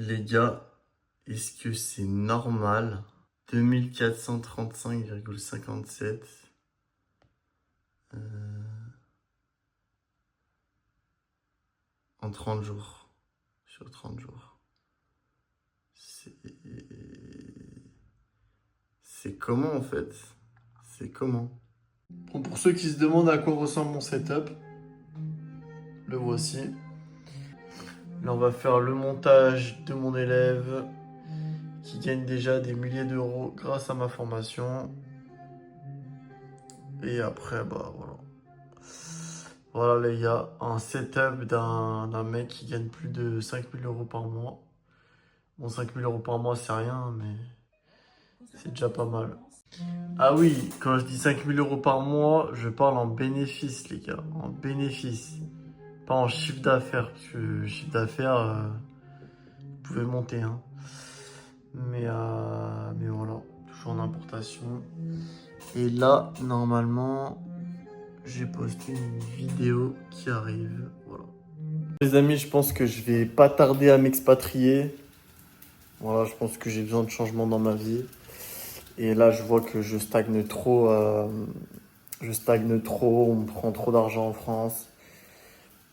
Les gars, est-ce que c'est normal? 2435,57 en 30 jours. Sur 30 jours. C'est comment en fait? C'est comment? Bon, pour ceux qui se demandent à quoi ressemble mon setup, le voici. Là, on va faire le montage de mon élève qui gagne déjà des milliers d'euros grâce à ma formation. Et après, bah voilà. Voilà les gars, un setup d'un mec qui gagne plus de 5000 euros par mois. Bon, 5000 euros par mois, c'est rien, mais c'est déjà pas mal. Ah oui, quand je dis 5000 euros par mois, je parle en bénéfice, les gars. En bénéfice. Pas en chiffre d'affaires, parce que le chiffre d'affaires, vous pouvez monter, hein. Mais voilà, toujours en importation. Et là, normalement, j'ai posté une vidéo qui arrive. Voilà. Les amis, je pense que je vais pas tarder à m'expatrier. Voilà, je pense que j'ai besoin de changement dans ma vie. Et là, je vois que je stagne trop. On me prend trop d'argent en France.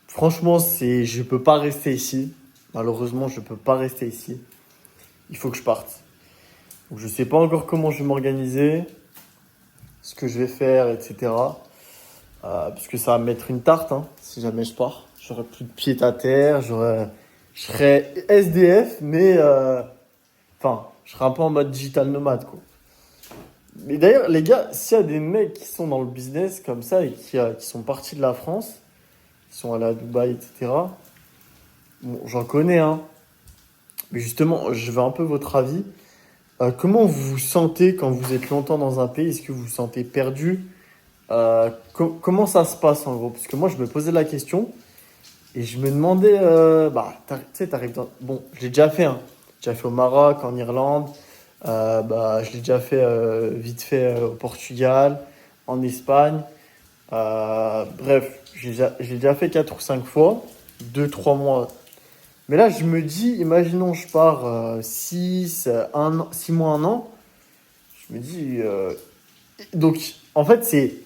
Franchement, je peux pas rester ici. Malheureusement, je peux pas rester ici. Il faut que je parte. Donc, je sais pas encore comment je vais m'organiser, ce que je vais faire, etc. Parce que ça va me mettre une tarte, hein, si jamais je pars. J'aurai plus de pied à terre, je serai SDF, mais je serai un peu en mode digital nomade, quoi. Mais d'ailleurs, les gars, s'il y a des mecs qui sont dans le business comme ça et qui sont partis de la France, qui sont allés à Dubaï, etc., bon, j'en connais, hein. Mais justement, je veux un peu votre avis. Comment vous vous sentez quand vous êtes longtemps dans un pays? Est-ce que vous vous sentez perdu? Comment ça se passe en gros? Parce que moi, je me posais la question et je me demandais, tu sais, t'arrives dans... Bon, je l'ai déjà fait, hein. J'ai déjà fait au Maroc, en Irlande. Je l'ai déjà fait vite fait au Portugal, en Espagne. Bref, j'ai déjà fait 4 ou 5 fois, 2 3 mois. Mais là, je me dis, imaginons, je pars 6 mois, 1 an. Je me dis, donc, en fait,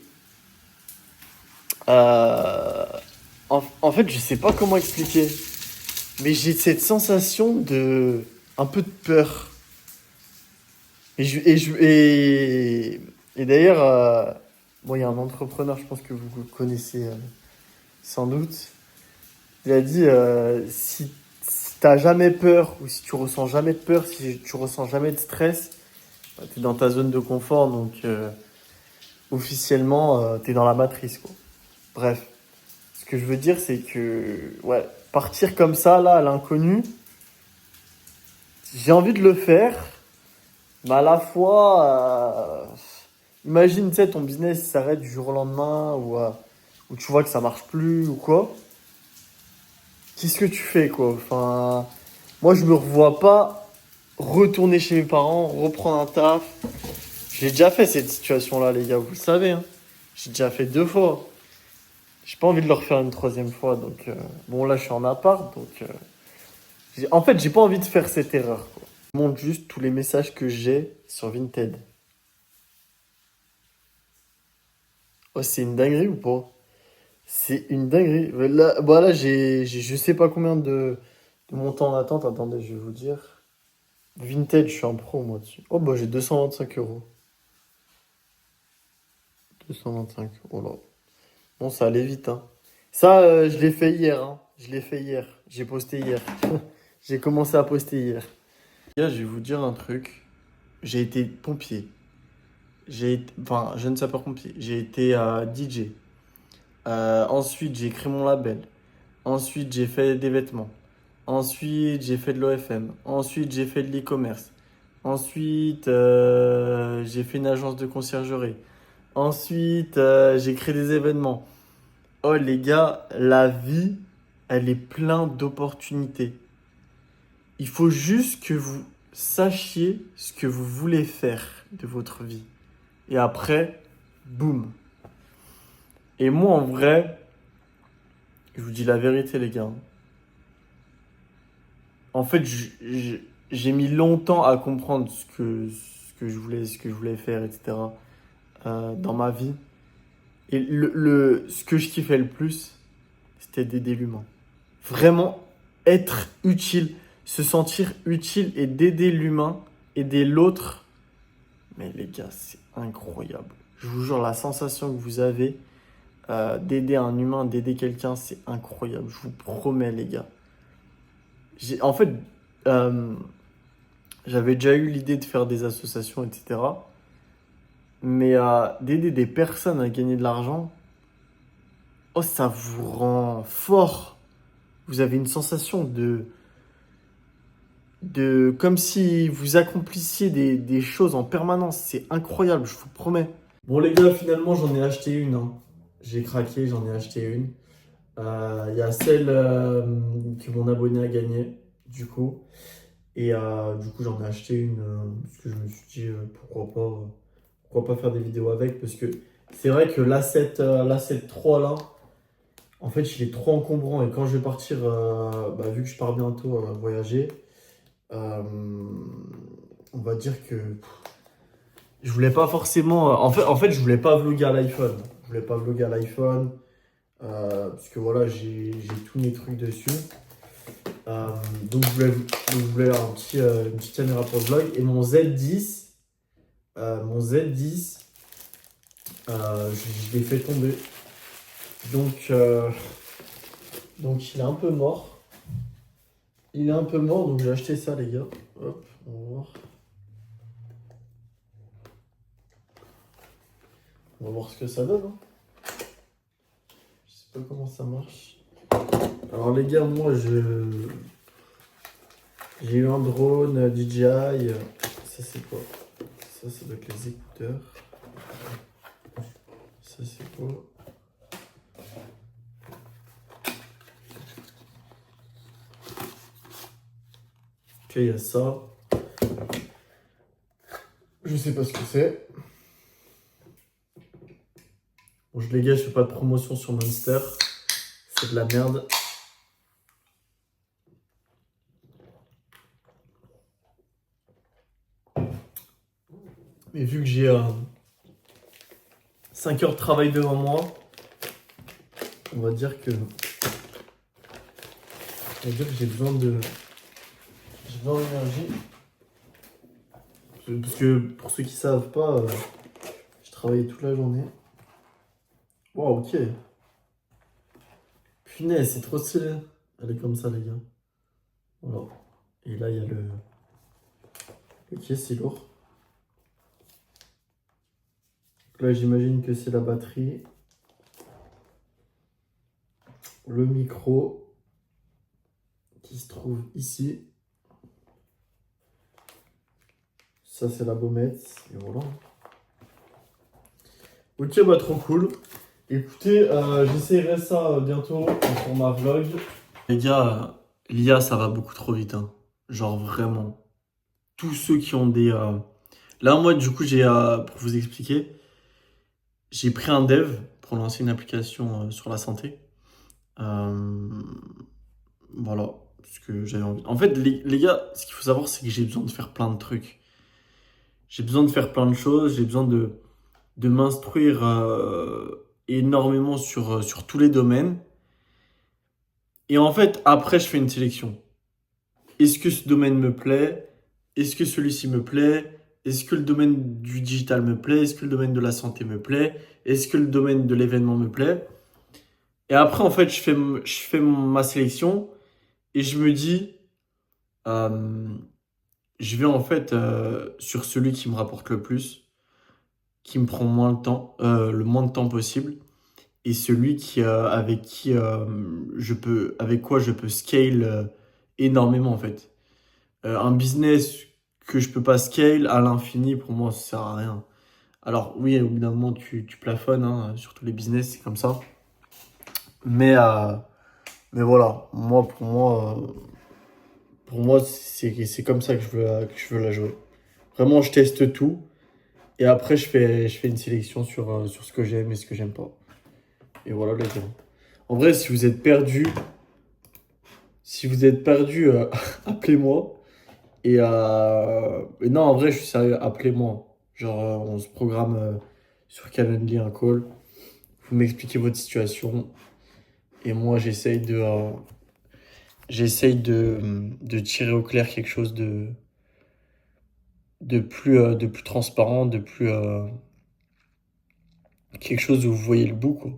euh, en fait, je sais pas comment expliquer, mais j'ai cette sensation de un peu de peur. Et d'ailleurs, bon, il y a un entrepreneur, je pense que vous le connaissez sans doute. Il a dit si t'as jamais peur ou si tu ressens jamais de peur, si tu ressens jamais de stress, bah, t'es dans ta zone de confort, donc officiellement t'es dans la matrice, quoi. Bref, ce que je veux dire, c'est que ouais, partir comme ça là à l'inconnu, j'ai envie de le faire, mais à la fois, imagine, tu sais, ton business s'arrête du jour au lendemain ou tu vois que ça marche plus ou quoi. Qu'est-ce que tu fais, quoi? Enfin, moi, je me revois pas retourner chez mes parents, reprendre un taf. J'ai déjà fait cette situation-là, les gars, vous le savez, hein. J'ai déjà fait 2 fois. J'ai pas envie de le refaire une troisième fois, donc bon, là, je suis en appart, donc en fait, j'ai pas envie de faire cette erreur, quoi. Je montre juste tous les messages que j'ai sur Vinted. Oh, c'est une dinguerie ou pas? C'est une dinguerie. Mais là, bah là je sais pas combien de mon temps d'attente. Attendez, je vais vous dire. Vinted, je suis en pro, moi, dessus. Oh, bah, j'ai 225 euros. 225, oh là. Bon, ça allait vite, hein. Ça, je l'ai fait hier, hein. Je l'ai fait hier. J'ai posté hier. J'ai commencé à poster hier. Là, je vais vous dire un truc. J'ai été pompier. Enfin, jeune sapeur-pompier. J'ai été DJ. Ensuite, j'ai créé mon label. Ensuite, j'ai fait des vêtements. Ensuite, j'ai fait de l'OFM. Ensuite, j'ai fait de l'e-commerce. Ensuite, j'ai fait une agence de conciergerie. Ensuite, j'ai créé des événements. Oh les gars, la vie, elle est pleine d'opportunités. Il faut juste que vous sachiez ce que vous voulez faire de votre vie. Et après, boum. Et moi, en vrai, je vous dis la vérité, les gars. En fait, j'ai mis longtemps à comprendre ce que je voulais faire, etc. Dans ma vie. Et ce que je kiffais le plus, c'était d'aider l'humain. Vraiment être utile, se sentir utile et d'aider l'humain, aider l'autre. Mais les gars, c'est incroyable. Je vous jure, la sensation que vous avez d'aider un humain, d'aider quelqu'un, c'est incroyable. Je vous promets, les gars. En fait, euh, j'avais déjà eu l'idée de faire des associations, etc. Mais d'aider des personnes à gagner de l'argent, oh, ça vous rend fort. Vous avez une sensation comme si vous accomplissiez des choses en permanence. C'est incroyable, je vous promets. Bon les gars, finalement j'en ai acheté une, hein. J'ai craqué, j'en ai acheté une. Il y a celle que mon abonné a gagnée, du coup. Et du coup j'en ai acheté une parce que je me suis dit pourquoi pas faire des vidéos avec. Parce que c'est vrai que l'A7 III là, en fait il est trop encombrant. Et quand je vais partir, vu que je pars bientôt voyager, euh, on va dire que je voulais pas forcément. En fait, je voulais pas vlogger à l'iPhone. Je voulais pas vlogger à l'iPhone. Parce que voilà, j'ai tous mes trucs dessus. Donc, je voulais une petite caméra pour vlog. Et mon Z10, je l'ai fait tomber. Donc, il est un peu mort. Il est un peu mort, donc j'ai acheté ça, les gars. Hop, on va voir. On va voir ce que ça donne, hein. Je sais pas comment ça marche. Alors les gars, moi j'ai eu un drone DJI. Ça c'est quoi? Ça doit être les écouteurs. Ça c'est quoi? Ok, il y a ça. Je sais pas ce que c'est. Bon, les gars, je fais pas de promotion sur Monster. C'est de la merde. Mais vu que j'ai 5 heures de travail devant moi, on va dire que j'ai besoin d'énergie. Parce que pour ceux qui savent pas, je travaillais toute la journée. Wow, ok. Punaise, c'est trop stylé. Elle est comme ça, les gars. Voilà. Et là, il y a le... Ok, c'est lourd. Donc là, j'imagine que c'est la batterie. Le micro qui se trouve ici. Ça, c'est la baumette. Et voilà. Ok, bah trop cool. Écoutez, j'essaierai ça bientôt en format vlog. Les gars, l'IA, ça va beaucoup trop vite, hein. Genre vraiment. Tous ceux qui ont des... Là, moi, du coup, pour vous expliquer, j'ai pris un dev pour lancer une application sur la santé. Voilà, ce que j'avais envie. En fait, les gars, ce qu'il faut savoir, c'est que j'ai besoin de faire plein de trucs. J'ai besoin de faire plein de choses. J'ai besoin de m'instruire énormément sur tous les domaines. Et en fait, après, je fais une sélection. Est-ce que ce domaine me plaît? Est-ce que celui-ci me plaît? Est-ce que le domaine du digital me plaît? Est-ce que le domaine de la santé me plaît? Est-ce que le domaine de l'événement me plaît? Et après, en fait, je fais ma sélection et je me dis, euh, je vais en fait sur celui qui me rapporte le plus, qui me prend moins de temps, le moins de temps possible, et celui avec quoi je peux scale énormément en fait. Un business que je peux pas scale à l'infini, pour moi, ça sert à rien. Alors oui, au bout d'un moment, tu plafonnes, hein, sur tous les business, c'est comme ça. Mais, euh, mais voilà, pour moi c'est comme ça que je veux la jouer. Vraiment, je teste tout. Et après, je fais une sélection sur ce que j'aime et ce que j'aime pas. Et voilà, les gars. En vrai, Si vous êtes perdu, appelez-moi. Et non, en vrai, je suis sérieux, appelez-moi. Genre, on se programme sur Calendly un call. Vous m'expliquez votre situation. Et moi, j'essaye de tirer au clair quelque chose de plus transparent, quelque chose où vous voyez le bout, quoi.